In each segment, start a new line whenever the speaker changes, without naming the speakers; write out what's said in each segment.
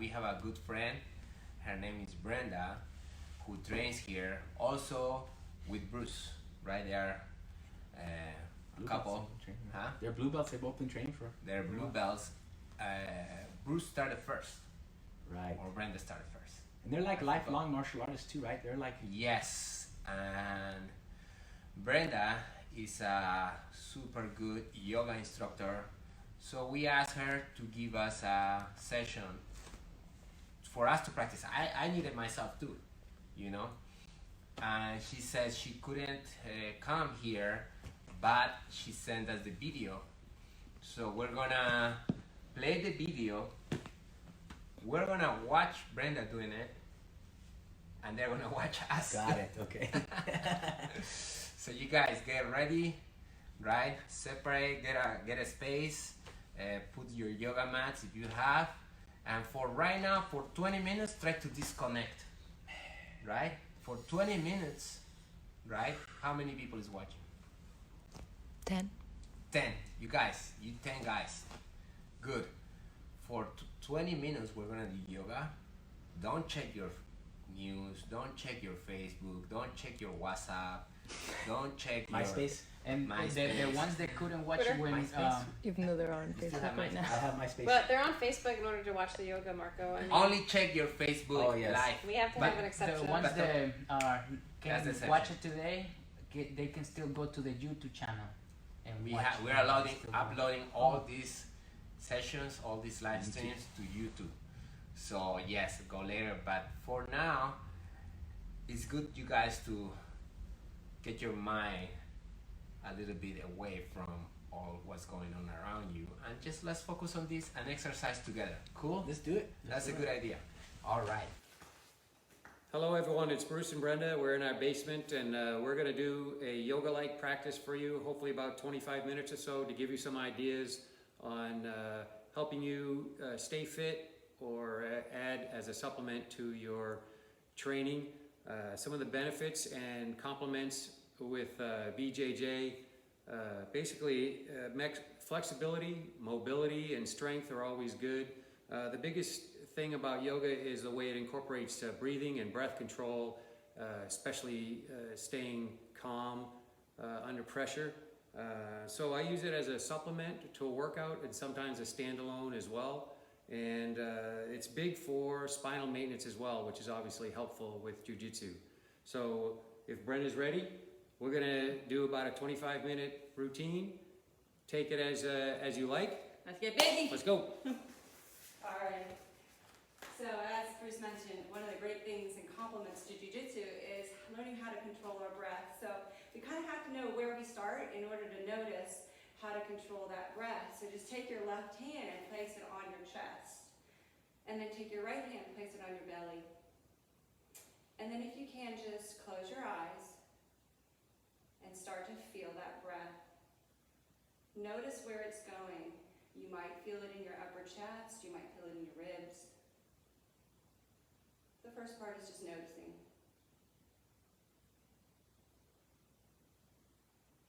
we have a good friend. Her name is Brenda, who trains here. Also with Bruce, right? They are a couple. Huh?
They're blue belts. They've both been training for.
They're blue belts. Bruce started first.
Right.
Or Brenda started first.
And they're like lifelong martial artists too, right? They're like...
Yes. And Brenda is a super good yoga instructor. So we asked her to give us a session for us to practice. I needed myself too, you know. And she said she couldn't come here, but she sent us the video. So we're gonna play the video. We're gonna watch Brenda doing it, and they're gonna watch us.
Got it, okay.
So you guys get ready, right? Separate, get a space, put your yoga mats if you have, and for right now, for 20 minutes, try to disconnect, right? For 20 minutes, right? How many people is watching?
10.
10. You 10 guys. Good. For 20 minutes, we're gonna do yoga. Don't check your news. Don't check your Facebook. Don't check your WhatsApp. Don't check
MySpace. And
MySpace.
the ones that couldn't watch
Twitter?
you when...
Even though they're on Facebook right now.
I have MySpace.
But they're on Facebook in order to watch the yoga, Marco. And
Only check your Facebook live.
we have to have an exception.
The ones that
That's the
can watch it today, they can still go to the YouTube channel and watch.
We're uploading all these sessions, all these live streams to YouTube. So yes, go later. But for now, it's good you guys to get your mind a little bit away from all what's going on around you, and just let's focus on this and exercise together. Cool?
Let's do it.
That's a good idea. All right.
Hello everyone, it's Bruce and Brenda. We're in our basement and we're going to do a yoga-like practice for you, hopefully about 25 minutes or so, to give you some ideas on helping you stay fit or add as a supplement to your training. Some of the benefits and complements with BJJ, basically flexibility, mobility, and strength are always good. The biggest thing about yoga is the way it incorporates breathing and breath control, especially staying calm under pressure. So I use it as a supplement to a workout and sometimes a standalone as well. And it's big for spinal maintenance as well, which is obviously helpful with Jiu-Jitsu. So if Brenda's ready, we're gonna do about a 25-minute routine. Take it as you like.
Let's get busy.
Let's go.
All right. So as Bruce mentioned, one of the great things and compliments to Jiu-Jitsu is learning how to control our breath. So we kind of have to know where we start in order to notice how to control that breath. So just take your left hand and place it on your chest. And then take your right hand and place it on your belly. And then if you can, just close your eyes and start to feel that breath. Notice where it's going. You might feel it in your upper chest, you might feel it in your ribs. The first part is just noticing.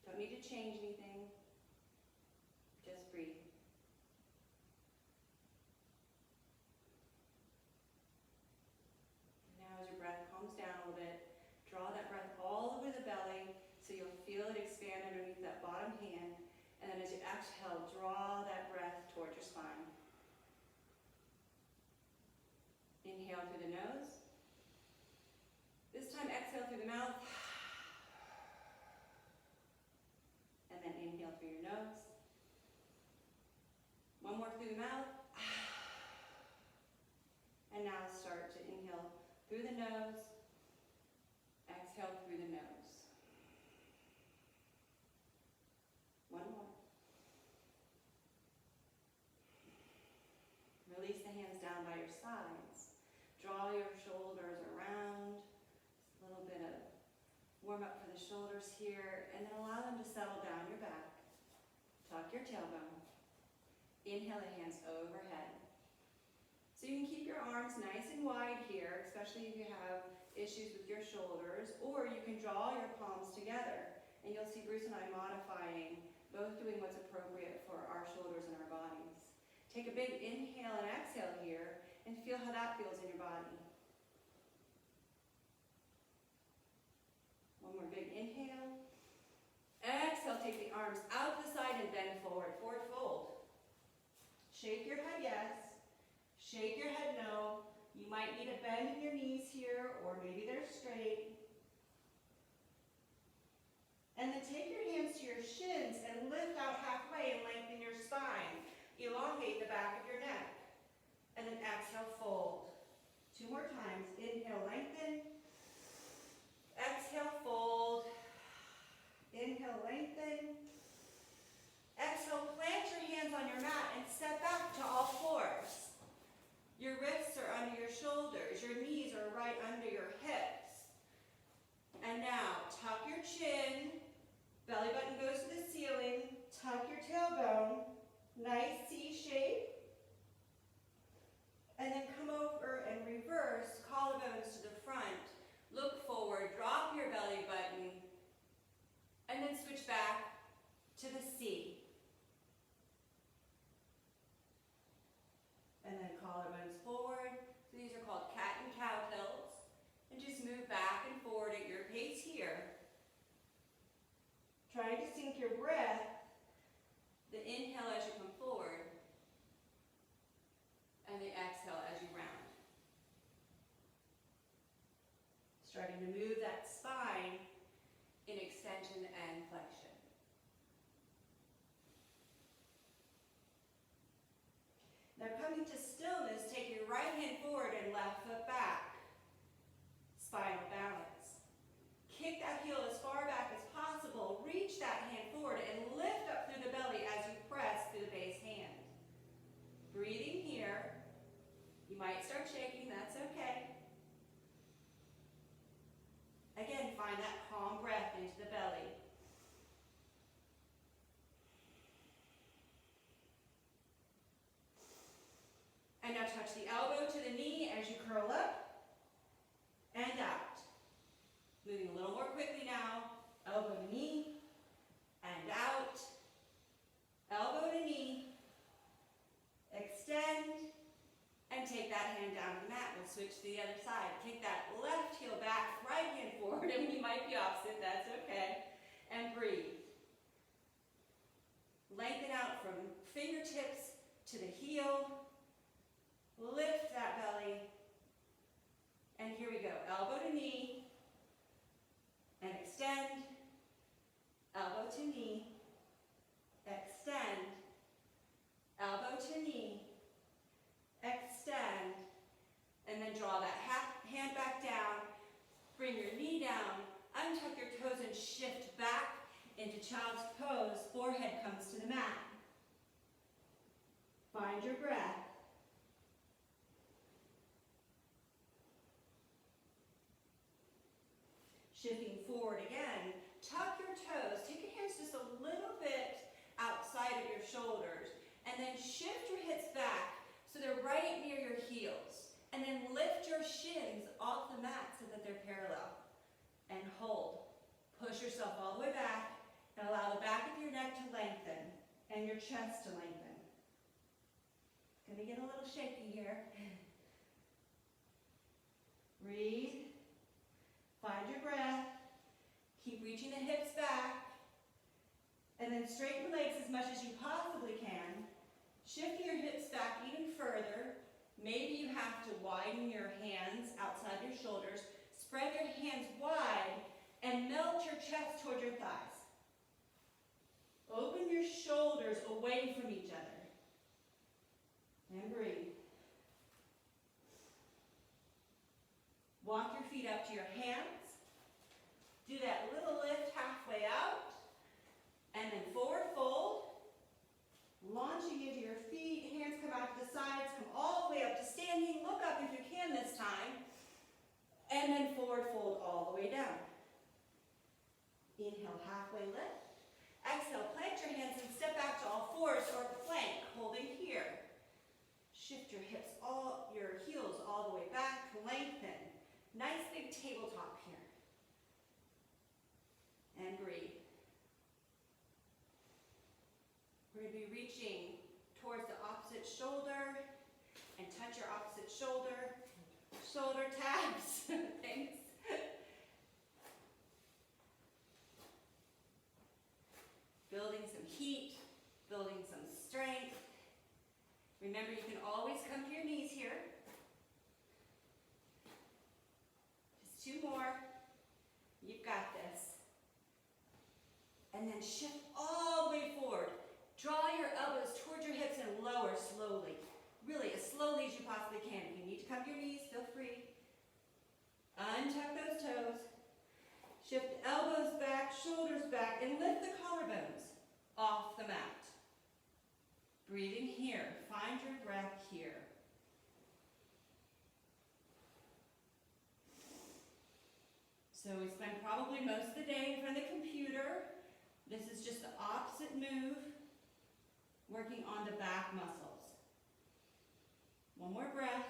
Don't need to change anything, just breathe. Now as your breath calms down a little bit, draw that breath all over the belly so you'll feel it expand underneath that bottom hand. And then as you exhale, draw that breath towards your spine. Inhale through the nose. This time exhale through the mouth. And then inhale through your nose. One more through the mouth. And now start to inhale through the nose. Exhale through the nose. One more. Release the hands down by your sides. Draw your shoulders around. Just a little bit of warm up for the shoulders here, and then allow them to settle down your back. Tuck your tailbone. Inhale the hands overhead. So you can keep your arms nice and wide here, especially if you have issues with your shoulders, or you can draw your palms together. And you'll see Bruce and I modifying, both doing what's appropriate for our shoulders and our bodies. Take a big inhale and exhale here, and feel how Inhale. Exhale, take the arms out to the side and bend forward. Forward fold. Shake your head yes. Shake your head no. You might need a bend in your knees here, or maybe they're straight. And then take your hands to your shins and lift out halfway and lengthen your spine. Elongate the back of your neck. And then exhale, fold. 2 more times. Inhale, lengthen. Exhale, fold. Inhale, lengthen. Exhale, plant your hands on your mat and step back to all fours. Your wrists are under your shoulders. Your knees are right under your hips. And now, tuck your chin. Belly button goes to the ceiling. Tuck your tailbone. Nice C shape. And then come over and reverse, collarbones to the front. Look forward, drop your belly button, and then switch back to the C. And then collarbones forward. So these are called cat and cow tilts. And just move back and forward at your pace here. Trying to sync your breath. The inhale as you come forward. And the exhale as you round. Starting to move that spine in extension and flexion. Now coming to stillness, take your right hand forward and left foot back. Spinal balance. Kick that heel as far back as possible. Reach that hand forward and lift up through the belly as you press through the base hand. Breathing here. You might start shaking, that's okay. Again, find that calm breath into the belly. And now touch the elbow to the knee as you curl up and out. Moving a little more quickly now. Elbow to knee and out. Elbow to knee. Extend. And take that hand down to the mat. We'll switch to the other side. Kick that left heel back, right hand forward, and we might be opposite, that's okay. And breathe. Lengthen out from fingertips to the heel. Lift that belly. And here we go. Elbow to knee. And extend. Elbow to knee. Extend. Elbow to knee. Extend, and then draw that hand back down, bring your knee down, untuck your toes and shift back into child's pose, forehead comes to the mat. Find your breath. Shifting forward again, tuck your toes, take your hands just a little bit outside of your shoulders, and then shift your hips back so they're right near your heels. And then lift your shins off the mat so that they're parallel. And hold. Push yourself all the way back and allow the back of your neck to lengthen and your chest to lengthen. It's going to get a little shaky here. Breathe. Find your breath. Keep reaching the hips back. And then straighten the legs as much as you possibly can. Shifting your hips back even further. Maybe you have to widen your hands outside your shoulders. Spread your hands wide and melt your chest toward your thighs. Open your shoulders away from each other. And breathe. Walk your feet up to your hands. Do that little lift halfway out. And then forward fold. Launching into your feet, hands come out to the sides, come all the way up to standing. Look up if you can this time. And then forward fold all the way down. Inhale, halfway lift. Exhale, plant your hands and step back to all fours or plank, holding here. Shift your hips, your heels all the way back, lengthen. Nice big tabletop here. And breathe. We're going to be reaching towards the opposite shoulder and touch your opposite shoulder. Shoulder taps. Thanks. possibly can. If you need to come to your knees, feel free. Untuck those toes. Shift elbows back, shoulders back, and lift the collarbones off the mat. Breathing here. Find your breath here. So we spend probably most of the day in front of the computer. This is just the opposite move, working on the back muscles. One more breath.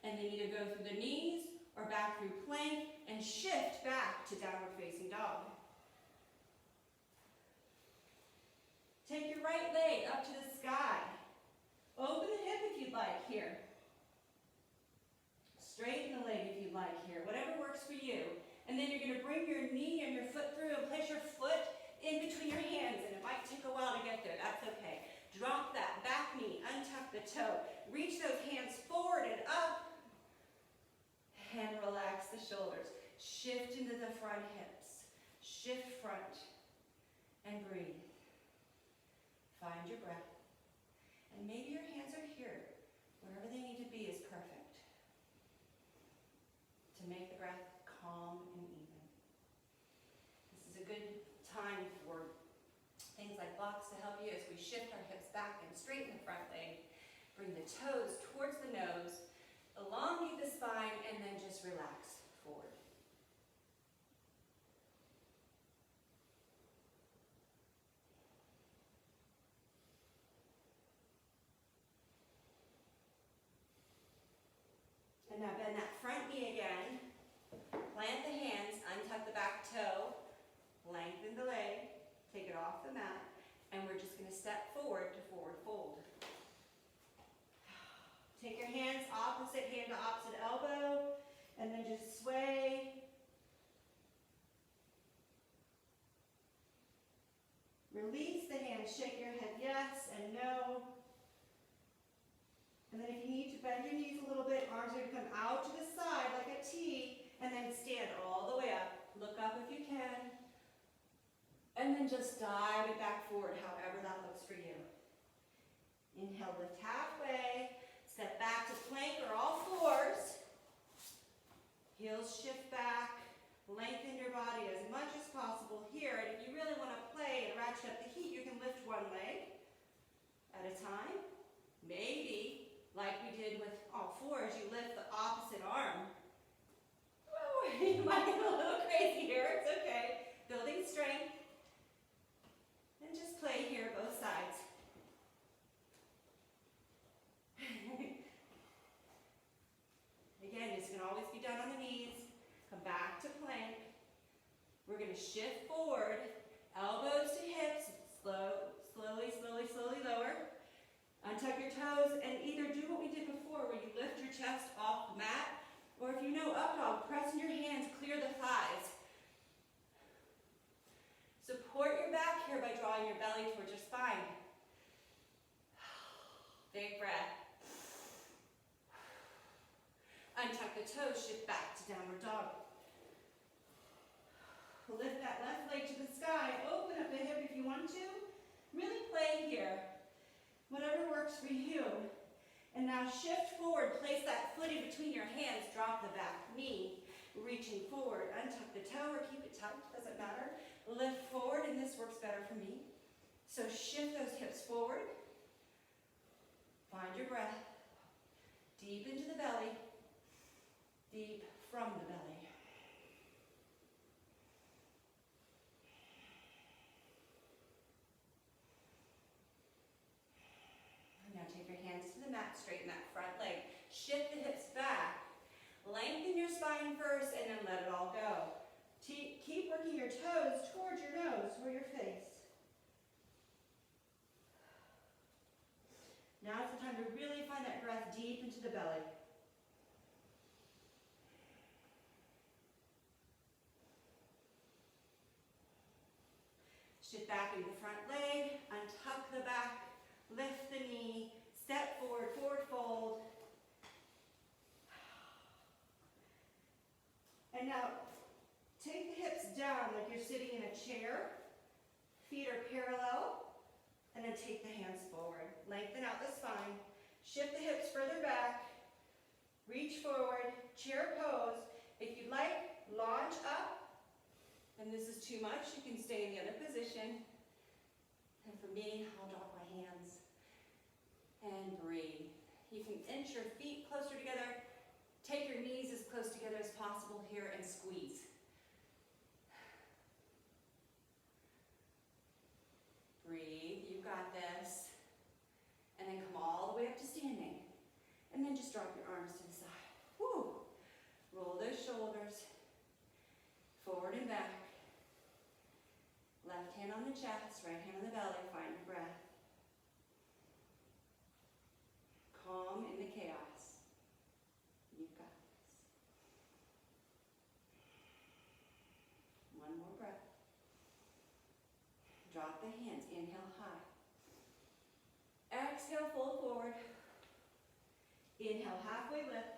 And then either go through the knees or back through plank and shift back to downward facing dog. Take your right leg up to the sky. Open the hip if you'd like here. Straighten the leg if you'd like here, whatever works for you. And then you're going to bring your knee and your foot through and place your foot in between your hands. And it might take a while to get there. That's okay. Drop that back knee, untuck the toe. Reach those hands forward and up. And relax the shoulders. Shift into the front hips. Shift front. And breathe. Find your breath. And maybe your hands are here. Wherever they need to be is perfect. To make the breath calm and even. This is a good time for things like blocks to help you as we shift our hips back and straighten the front leg. Bring the toes towards the nose, elongate the spine, and then just relax forward. And now bend that front knee again. Plant the hands, untuck the back toe, lengthen the leg, take it off the mat, and we're just going to step forward to forward fold. Take your hands opposite hand to opposite elbow, and then just sway. Release the hands, shake your head yes and no. And then if you need to bend your knees a little bit, arms are going to come out to the side like a T, and then stand all the way up. Look up if you can. And then just dive it back forward, however that looks for you. Inhale, lift halfway. Step back to plank or all fours. Heels shift back. Lengthen your body as much as possible here. And if you really want to play and ratchet up the heat, you can lift one leg at a time. Maybe, like we did with all fours, you lift the opposite arm. Woo, you might get a little crazy here. It's okay. Building strength. And just play here, both sides. Again, this can always be done on the knees. Come back to plank. We're going to shift forward, elbows to hips, slowly lower. Untuck your toes and either do what we did before where you lift your chest off the mat, or if you know up dog, press in your hands, clear the thighs. Support your back here by drawing your belly towards your spine. Big breath. Untuck the toes, shift back to downward dog. Lift that left leg to the sky. Open up the hip if you want to. Really play here. Whatever works for you. And now shift forward. Place that foot in between your hands. Drop the back knee. Reaching forward. Untuck the toe or keep it tucked. Doesn't matter. Lift forward, and this works better for me. So shift those hips forward. Find your breath. Deep into the belly. Deep from the belly. And now take your hands to the mat, straighten that front leg. Shift the hips back. Lengthen your spine first and then let it all go. Keep working your toes towards your nose or your face. Now is the time to really find that breath deep into the belly. Shift back into the front leg, untuck the back, lift the knee, step forward, forward fold. And now, take the hips down like you're sitting in a chair. Feet are parallel. and then take the hands forward. Lengthen out the spine, shift the hips further back, reach forward, chair pose. If you'd like, launch up, and this is too much, you can stay in the other position. And for me, I'll drop my hands and breathe. You can inch your feet closer together, take your knees as close together as possible here and squeeze. Breathe, you got this. And then come all the way up to standing. And then just drop your arms to the side. Woo! Roll those shoulders, forward and back. Left hand on the chest, right hand on the belly, find your breath. Calm in the chaos. You've got this. One more breath. Drop the hands, inhale high. Exhale, fold forward. Inhale, halfway lift.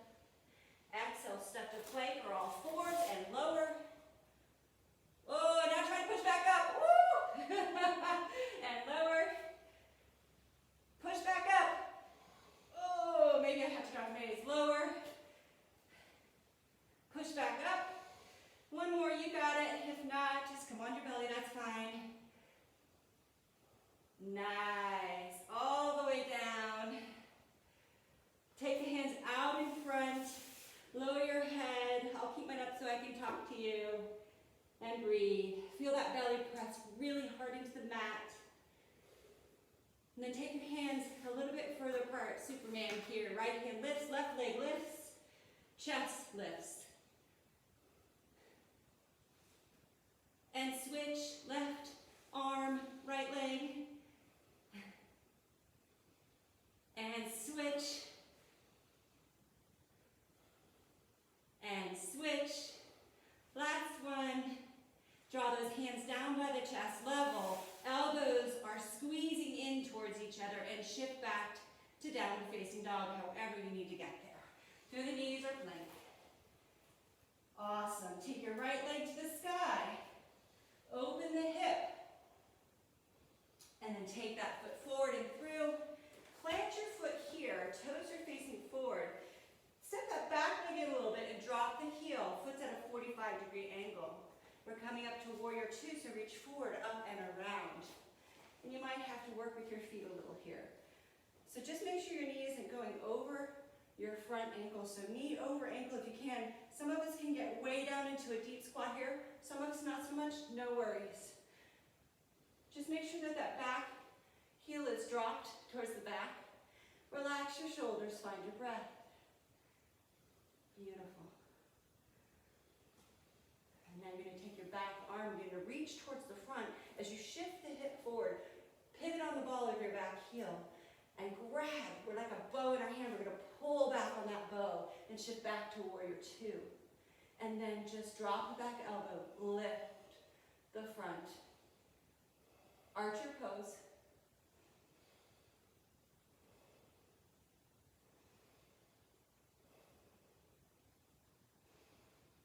Exhale, step to plank or all fours and lower. Oh, now try to push back up. Woo! And lower. Push back up. Oh, maybe I have to drop my knees. Lower. Push back up. One more, you got it. If not, just come on your belly, that's fine. Nice. All the way down. Take the hands out in front. Lower your head. I'll keep mine up so I can talk to you. And breathe. Feel that belly press really hard into the mat. And then take your hands a little bit further apart. Superman here. Right hand lifts, left leg lifts, chest lifts. And switch, left arm, right leg. And switch. And switch. Last one. Draw those hands down by the chest level. Elbows are squeezing in towards each other and shift back to downward facing dog, however you need to get there. Through the knees or plank. Awesome. Take your right leg to the sky. Open the hip. And then take that foot forward and through. Plant your foot here. Toes are facing forward. Step that back leg in a little bit and drop the heel. Foot's at a 45-degree angle. We're coming up to warrior two, so reach forward, up and around. And you might have to work with your feet a little here. So just make sure your knee isn't going over your front ankle. So knee over ankle if you can. Some of us can get way down into a deep squat here. Some of us not so much, no worries. Just make sure that that back heel is dropped towards the back. Relax your shoulders, find your breath. Beautiful. And now you're going to take your back arm, you're going to reach towards the front as you shift the hip forward. Pivot on the ball of your back heel and grab. We're like a bow in our hand. We're going to pull back on that bow and shift back to warrior two. And then just drop the back elbow, lift the front. Archer pose.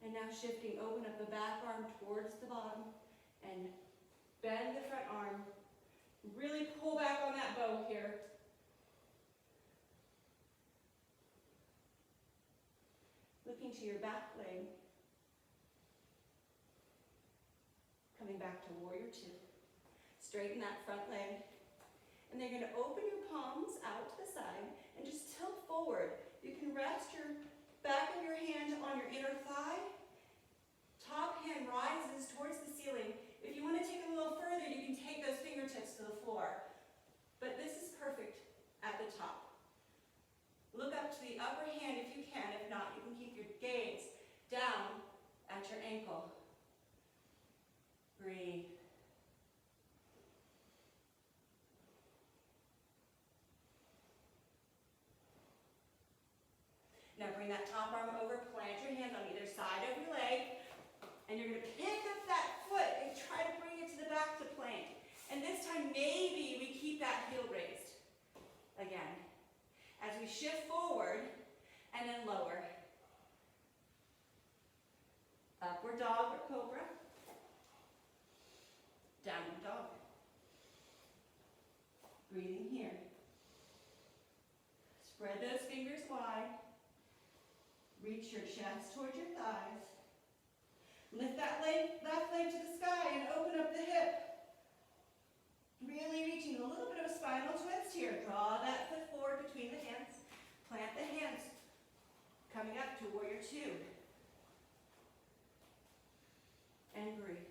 And now shifting, open up the back arm towards the bottom and bend the front arm. Really pull back on that bow here. Looking to your back leg. Coming back to warrior two. Straighten that front leg. And then you're going to open your palms out to the side and just tilt forward. You can rest your back of your hand on your inner thigh. Top hand rises towards the ceiling. If you want to take it a little further, you can take those fingertips to the floor. But this is perfect at the top. Look up to the upper hand if you can. If not, you can keep your gaze down at your ankle. Breathe. Now bring that top arm over, plant your hands on either side of your leg, and you're going to pick up that foot and try to bring it to the back to plank. And this time, maybe we keep that heel raised. Again, as we shift forward and then lower. Upward dog or cobra. Downward dog. Spread those fingers wide. Reach your chest towards your thighs. Lift that left leg to the sky and open up the hip. Really reaching a little bit of a spinal twist here. Draw that foot forward between the hands. Plant the hands. Coming up to warrior two. And breathe.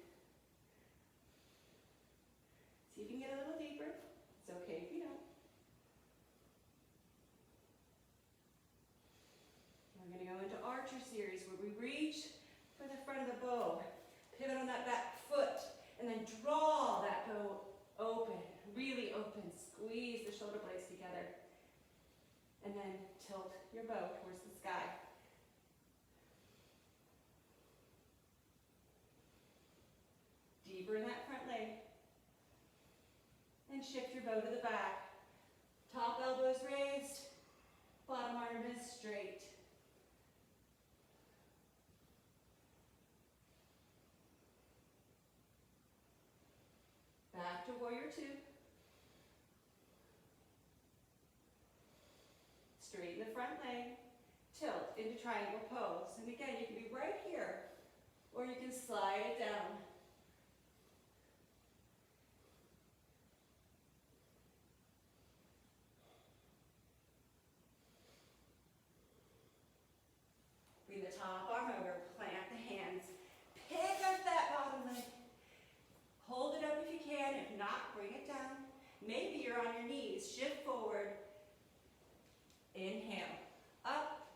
See if you can get a little deeper. It's okay if you don't. We're going to go into archer series where we reach for the front of the bow. Pivot on that back foot and then draw that bow open, really open. Squeeze the shoulder blades together. And then tilt your bow towards the sky. Deeper in that front leg. And shift your bow to the back. Top elbow is raised. Bottom arm is straight. Back to warrior two. Straighten the front leg. Tilt into triangle pose. And again, you can be right here, or you can slide it down. Bring the top arm over, plant the hands. Pick up that bottom leg. Hold it up if you can. If not, bring it down. Maybe you're on your knees. Shift forward. Inhale. Up.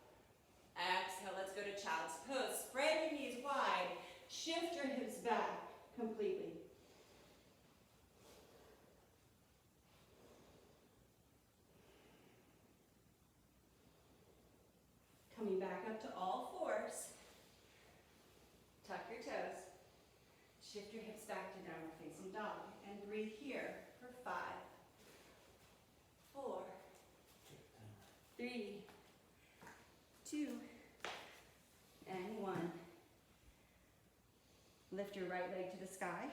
Exhale. Let's go to child's pose. Spread your knees wide. Shift your hips back completely. Coming back up to all fours. Tuck your toes. Shift your hips back to downward facing dog. And breathe here for 5, 4, 3, 2, and 1. Lift your right leg to the sky.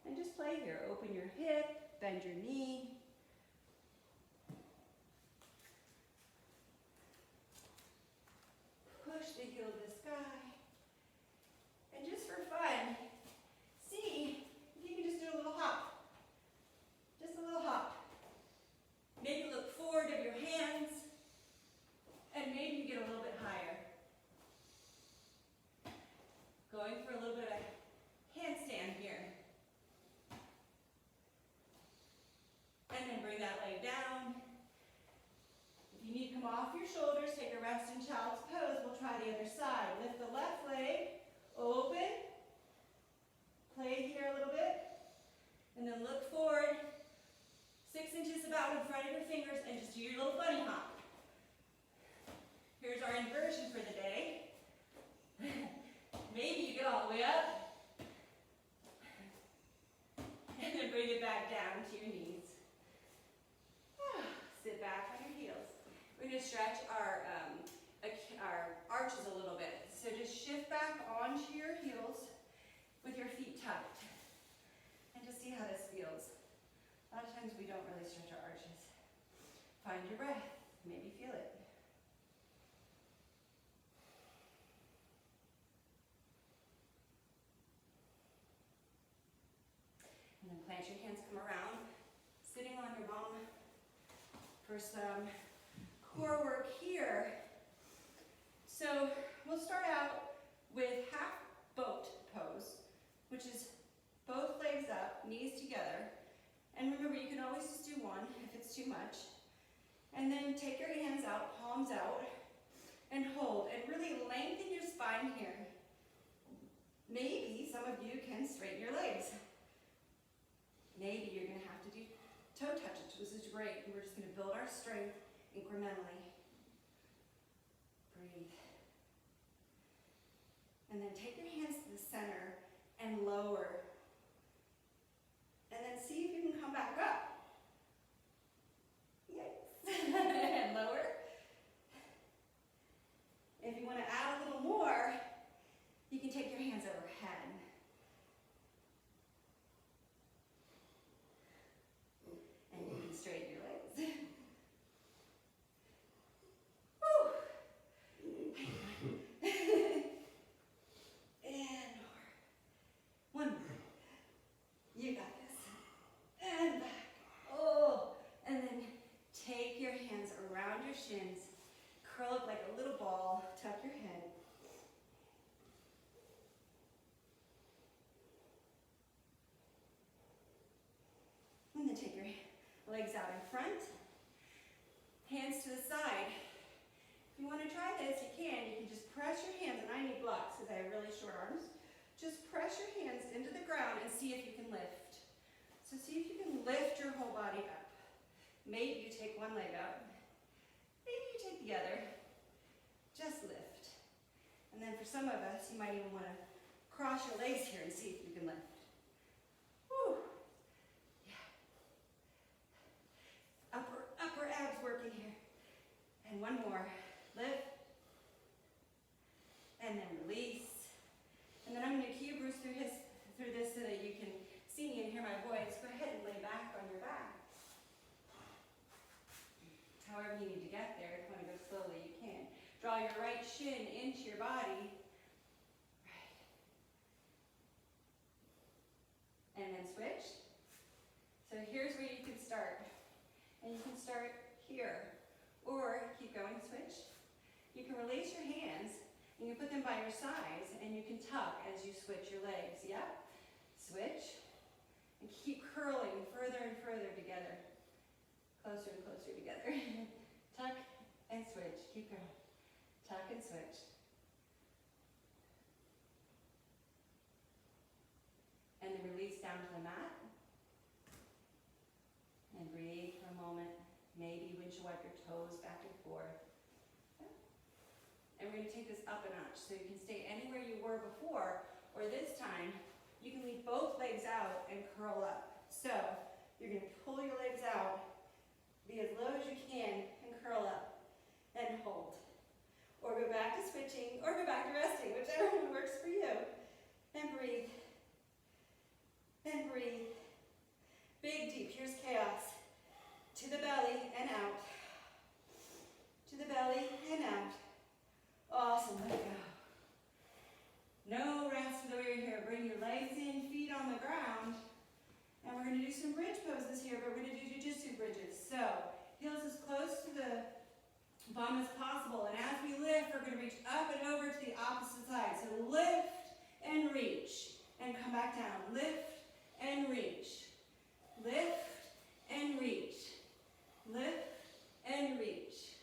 And just play here. Open your hip, bend your knee. Push the heel to the sky. And just for fun, see if you can just do a little hop. Just a little hop. Maybe look forward of your hands, and maybe you get a little bit higher. Going for a little bit of a handstand here. And then bring that leg down. If you need to come off your shoulders, take a rest in child's pose. We'll try the other side. Lift the left leg, open. Play here a little bit. And then look forward. 6 inches about in front of your fingers and just do your little bunny hop. Here's our inversion for the day. Maybe you get all the way up. And then bring it back down to your knees. Sit back on your heels. We're going to stretch our arches a little bit. So just shift back onto your heels with your feet tucked. And just see how this feels. A lot of times we don't really stretch our arches. Find your breath. Maybe feel it. And then plant your hands, come around, sitting on your bum for some core work here. So we'll start out with half boat pose, which is both legs up, knees together. And remember, you can always just do one if it's too much. And then take your hands out, palms out, and hold. And really lengthen your spine here. Maybe some of you can straighten your legs. Maybe you're going to have to do toe touches, which is great. And we're just going to build our strength incrementally. Breathe. And then take your hands to the center and lower. And then see if you can come back up. Yes. And lower. If you want to add a little more, you can take your hands overhead. And you can straighten your legs. Legs out in front, hands to the side. If you want to try this, you can just press your hands, and I need blocks because I have really short arms. Just press your hands into the ground and see if you can lift. So see if you can lift your whole body up. Maybe you take one leg up. Maybe you take the other. Just lift. And then for some of us, you might even want to cross your legs here and see if you can lift. Woo. Yeah. Upper abs working here. And one more. Lift. And then release. And then I'm going to cue Bruce through this so that you can see me and hear my voice. Go ahead and lay back on your back. However you need to get there. If you want to go slowly, you can. Draw your right shin into your body. Right. And then switch. So here's where you can start. And you can start here. Or keep going, switch. You can release your hands. And you put them by your sides. And you can tuck as you switch your legs. Yep. Switch. And keep curling further and further together. Closer and closer together. Tuck and switch. Keep going. Tuck and switch. And then release down to the mat. And breathe for a moment. Maybe windshield wipe your toes back and forth. And we're going to take this up a notch. So you can stay anywhere you were before, or this time, you can leave both legs out and curl up. So you're going to pull your legs out, be as low as you can, and curl up. And hold. Or go back to switching, or go back to resting, whichever one works for you. And breathe. And breathe. Big, deep. Here's chaos. To the belly and out. To the belly and out. Awesome. Let it go. No rest for the way you're here. Bring your legs in, feet on the ground. And we're going to do some bridge poses here, but we're going to do Jiu-Jitsu bridges. So, heels as close to the bum as possible. And as we lift, we're going to reach up and over to the opposite side. So lift and reach. And come back down. Lift and reach. Lift and reach. Lift and reach.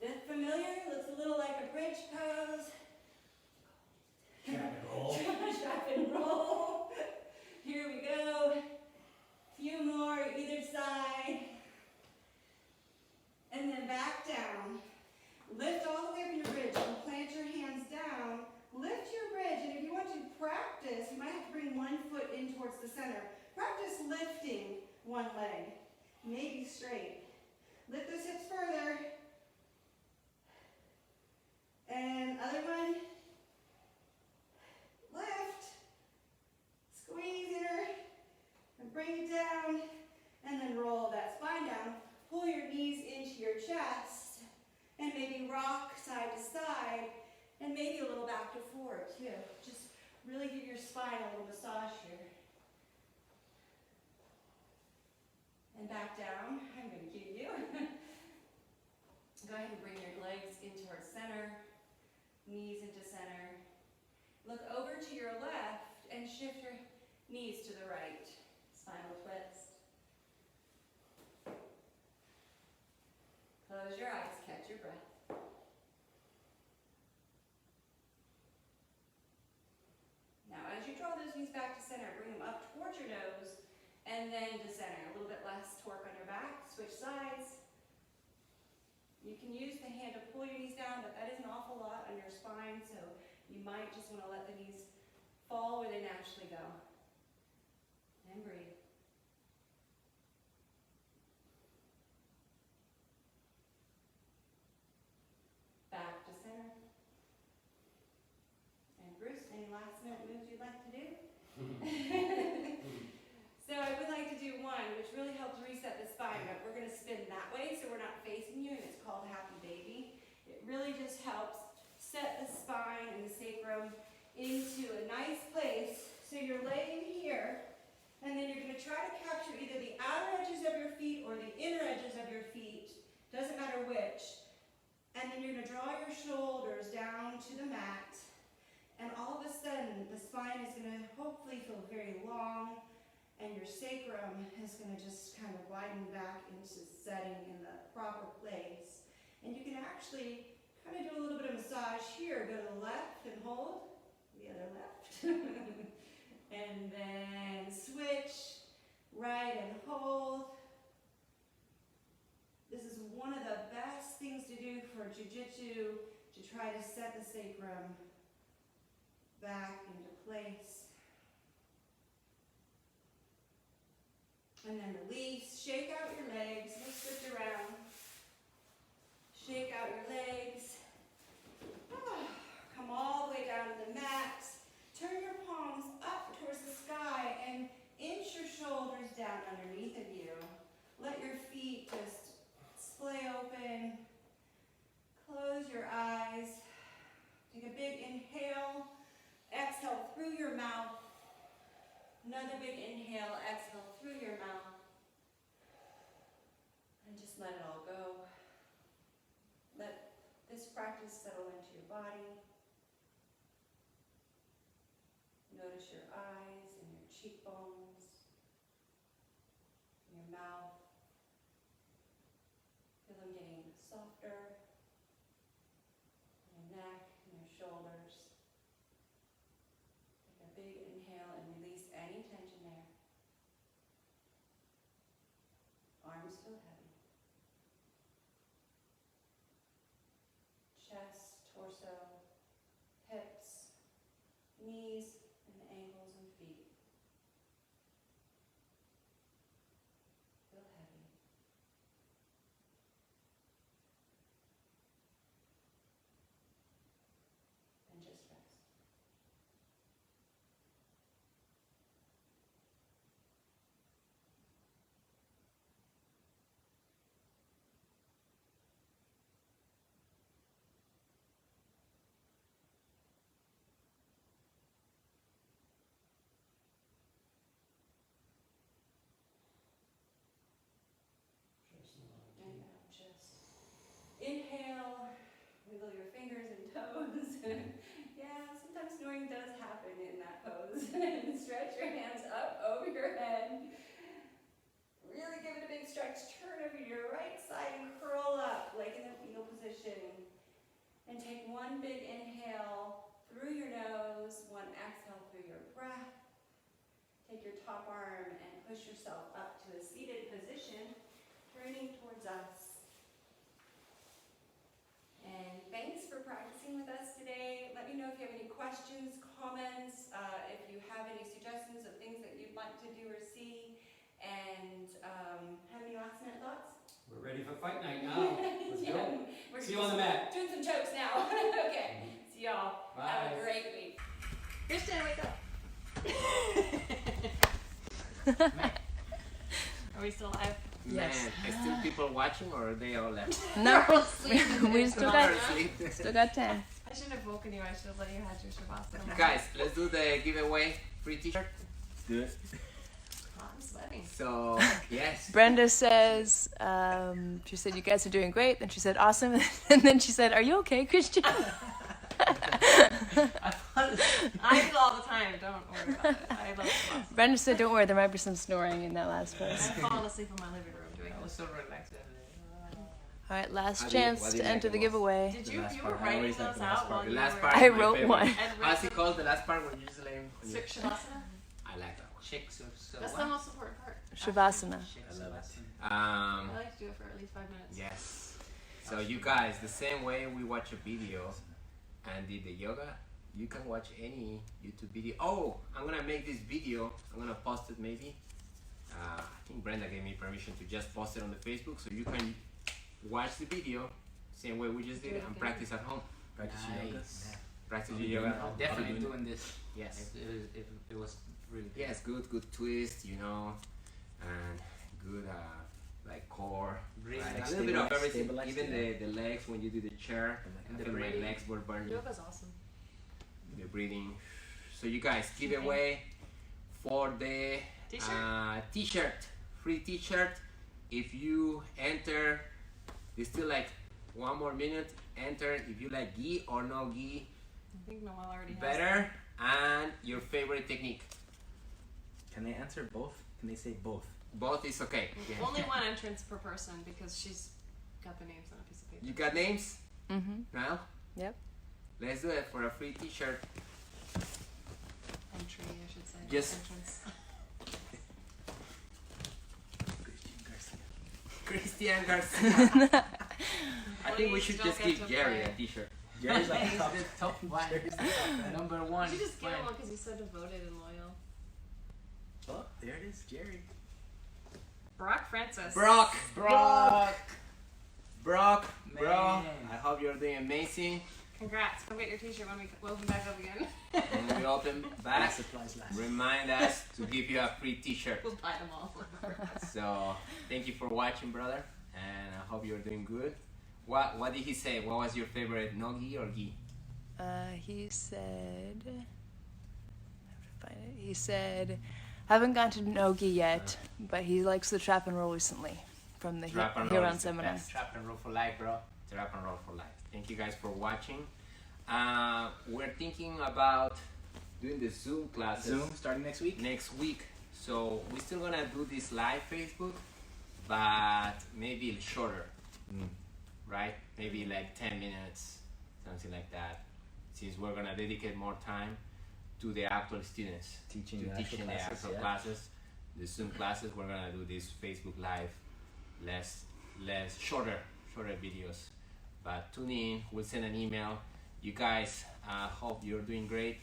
This familiar? Looks a little like a bridge pose.
Drop and roll.
Drop and roll. Here we go. Few more either side. And then back down. Lift all the way up in your bridge and plant your hands down. Lift your bridge, and if you want to practice, you might have to bring one foot in towards the center. Practice lifting one leg, maybe straight. Lift those hips further. And other one. Lift. Squeeze inner. And bring it down. And then roll that spine down. Pull your knees into your chest. And maybe rock side to side. And maybe a little back to forward too. Just really give your spine a little massage here. And back down. I'm going to cue you. Go ahead and bring your legs in towards center. Knees into center. Look over to your left and shift your knees to the right. Spinal twist. Close your eyes, catch your breath. Now as you draw those knees back to center, bring them up towards your nose and then to center. A little bit less torque on your back. Switch sides. You can use the hand to pull your knees down, but that is an awful lot on your spine, so you might just want to let the knees fall where they naturally go. And breathe. Back to center. And Bruce, any last minute moves you'd like to do? So I would like to do one, which really helps reset the spine, but we're going to spin that way so we're not facing you, and it's called Happy Baby. It really just helps set the spine and the sacrum into a nice place. So you're laying here, and then you're going to try to capture either the outer edges of your feet or the inner edges of your feet, doesn't matter which. And then you're going to draw your shoulders down to the mat, and all of a sudden the spine is going to hopefully feel very long, and your sacrum is going to just kind of widen sliding back into setting in the proper place. And you can actually kind of do a little bit of massage here. Go to the left and hold, the other left. And then switch, right and hold. This is one of the best things to do for Jiu-Jitsu, to try to set the sacrum back into place. And then release, shake out your legs, we'll switch around. Shake out your legs. Come all the way down to the mat. Turn your palms up towards the sky and inch your shoulders down underneath of you. Let your feet just splay open. Close your eyes. Take a big inhale. Exhale through your mouth. Another big inhale. Exhale through your mouth. And just let it all go. Let this practice settle into your body. Notice your eyes and your cheekbones, your mouth. Feel them getting softer. Your neck and your shoulders. Take a big inhale and release any tension there. Arms feel heavy. Chest, torso, hips, knees, and ankles and feet. Feel heavy. And just rest. And now just inhale, wiggle your fingers and toes. Yeah, sometimes snoring does happen in that pose. And stretch your hands up over your head. Really give it a big stretch. Turn over to your right side and curl up like in the fetal position. And take one big inhale through your nose, one exhale through your breath. Take your top arm and push yourself up to a seated position, turning towards us. And thanks for practicing with us today. Let me know if you have any questions, comments, if you have any suggestions of things that you'd like to do or see. And have any last minute thoughts?
We're ready for fight night now. Let's go.
We're
See you on the mat.
Doing some chokes now. Okay. See y'all.
Bye.
Have a great week. Kristen, wake up.
Are we still live?
Man, is still people watching or are they all left?
No,
We're all sleeping.
we still
They're
got
asleep.
10.
I shouldn't have woken you. I should have let you have your Shavasana.
Guys, let's do the giveaway. Free t-shirt.
Do it.
Oh, I'm sweating.
So, yes.
Brenda says, she said, you guys are doing great. Then she said, awesome. And then she said, are you okay, Christian?
I do all the time. Don't worry about it. I love Shavasana.
Brenda said, don't worry, there might be some snoring in that last post.
I've fallen asleep in my living room doing
I was
this.
so relaxed.
All right,
How
last
do you-
chance
what do
to
you like
enter
the
the
most?
giveaway.
Did
The
you?
last
You were
part. I
writing
always like
those
the last
out
part.
while
The
you
last
were.
part.
I
my
wrote
favorite.
one.
How's it called? The last part when you just lay him?
Shavasana?
I like that one.
Shakes of
That's the most important part.
Shavasana.
I love it.
I like to do it for at least 5 minutes.
Yes. So you guys, the same way we watch a video and did the yoga, you can watch any YouTube video. Oh, I'm gonna make this video. I'm gonna post it maybe. I think Brenda gave me permission to just post it on the Facebook, so you can watch the video same way we just did it and practice at home.
Practice yoga.
Nice.
Practice
I'll
your
be
yoga.
doing
I'm
it.
definitely doing this.
Yes.
It was really good.
Yes, good twist, you know, and good like core.
Breathe.
Right?
Like
A little bit of everything.
stabilize,
Even
yeah.
the legs when you do the chair.
And
I
the
feel my
breathing.
legs were burning.
Yoga's awesome.
The breathing. So you guys give away for the
T-shirt?
T-shirt, free T-shirt. If you enter, there's still like 1 more minute. Enter if you like gi or no gi,
I think Noel already has
better, and your favorite technique.
Can they answer both? Can they say both?
Both is okay. Yeah.
Only one entrance per person because she's got the names on a piece of paper.
You got names?
Mm-hmm.
Now?
Yep.
Let's do it for a free t-shirt.
Entry, I should say.
Just-
Entrance.
Christian Garcia. I think we
Please
should
don't
just
get
give
to
Jerry a
play.
t-shirt.
Jerry's like
He's
top.
the top one.
Jerry's the top man.
Number one.
You just give him
Fine.
one because he's so devoted and loyal.
Oh, there it is, Jerry.
Brock Francis.
Brock!
Brock.
Bro,
Man.
I hope you're doing amazing.
Congrats. Come get your t-shirt when we open back up again.
When we open
Last
back,
supplies last.
remind us to give you a free t-shirt.
We'll buy them all.
So, thank you for watching, brother. And I hope you're doing good. What did he say? What was your favorite, no gi or gi?
He said, I have to find it. He said, haven't gone to Nogi yet, but he likes the trap and roll recently from the
Trap and roll
Huron
is the
seminar.
best. Trap and roll for life, bro. Trap and roll for life. Thank you guys for watching. We're thinking about doing the Zoom classes
Zoom starting next week.
next week. So we're still gonna do this live Facebook, but maybe shorter, right? Maybe like 10 minutes, something like that. Since we're gonna dedicate more time to the actual students,
Teaching
to
the actual
teaching the
classes,
actual
yeah.
classes. The Zoom classes, we're gonna do this Facebook Live, less shorter videos. But tune in, we'll send an email. You guys, hope you're doing great.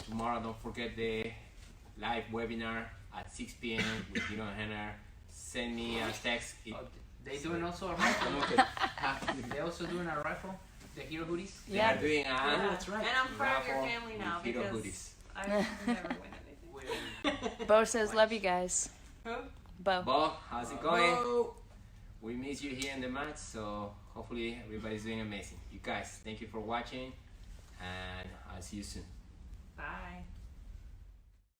Tomorrow, don't forget the live webinar at 6 p.m. with Dino and Henner. Send me a text.
Oh, they doing also a rifle.
Okay.
They also doing a rifle. The hero hoodies.
They
Yeah.
are doing
Oh, that's right.
And I'm part of your
raffle
family now
with hero
because
hoodies.
I never win anything.
Bo says, love you guys.
Who?
Bo.
Bo, how's it going?
Oh.
We miss you here in the match, so hopefully everybody's doing amazing. You guys, thank you for watching, and I'll see you soon.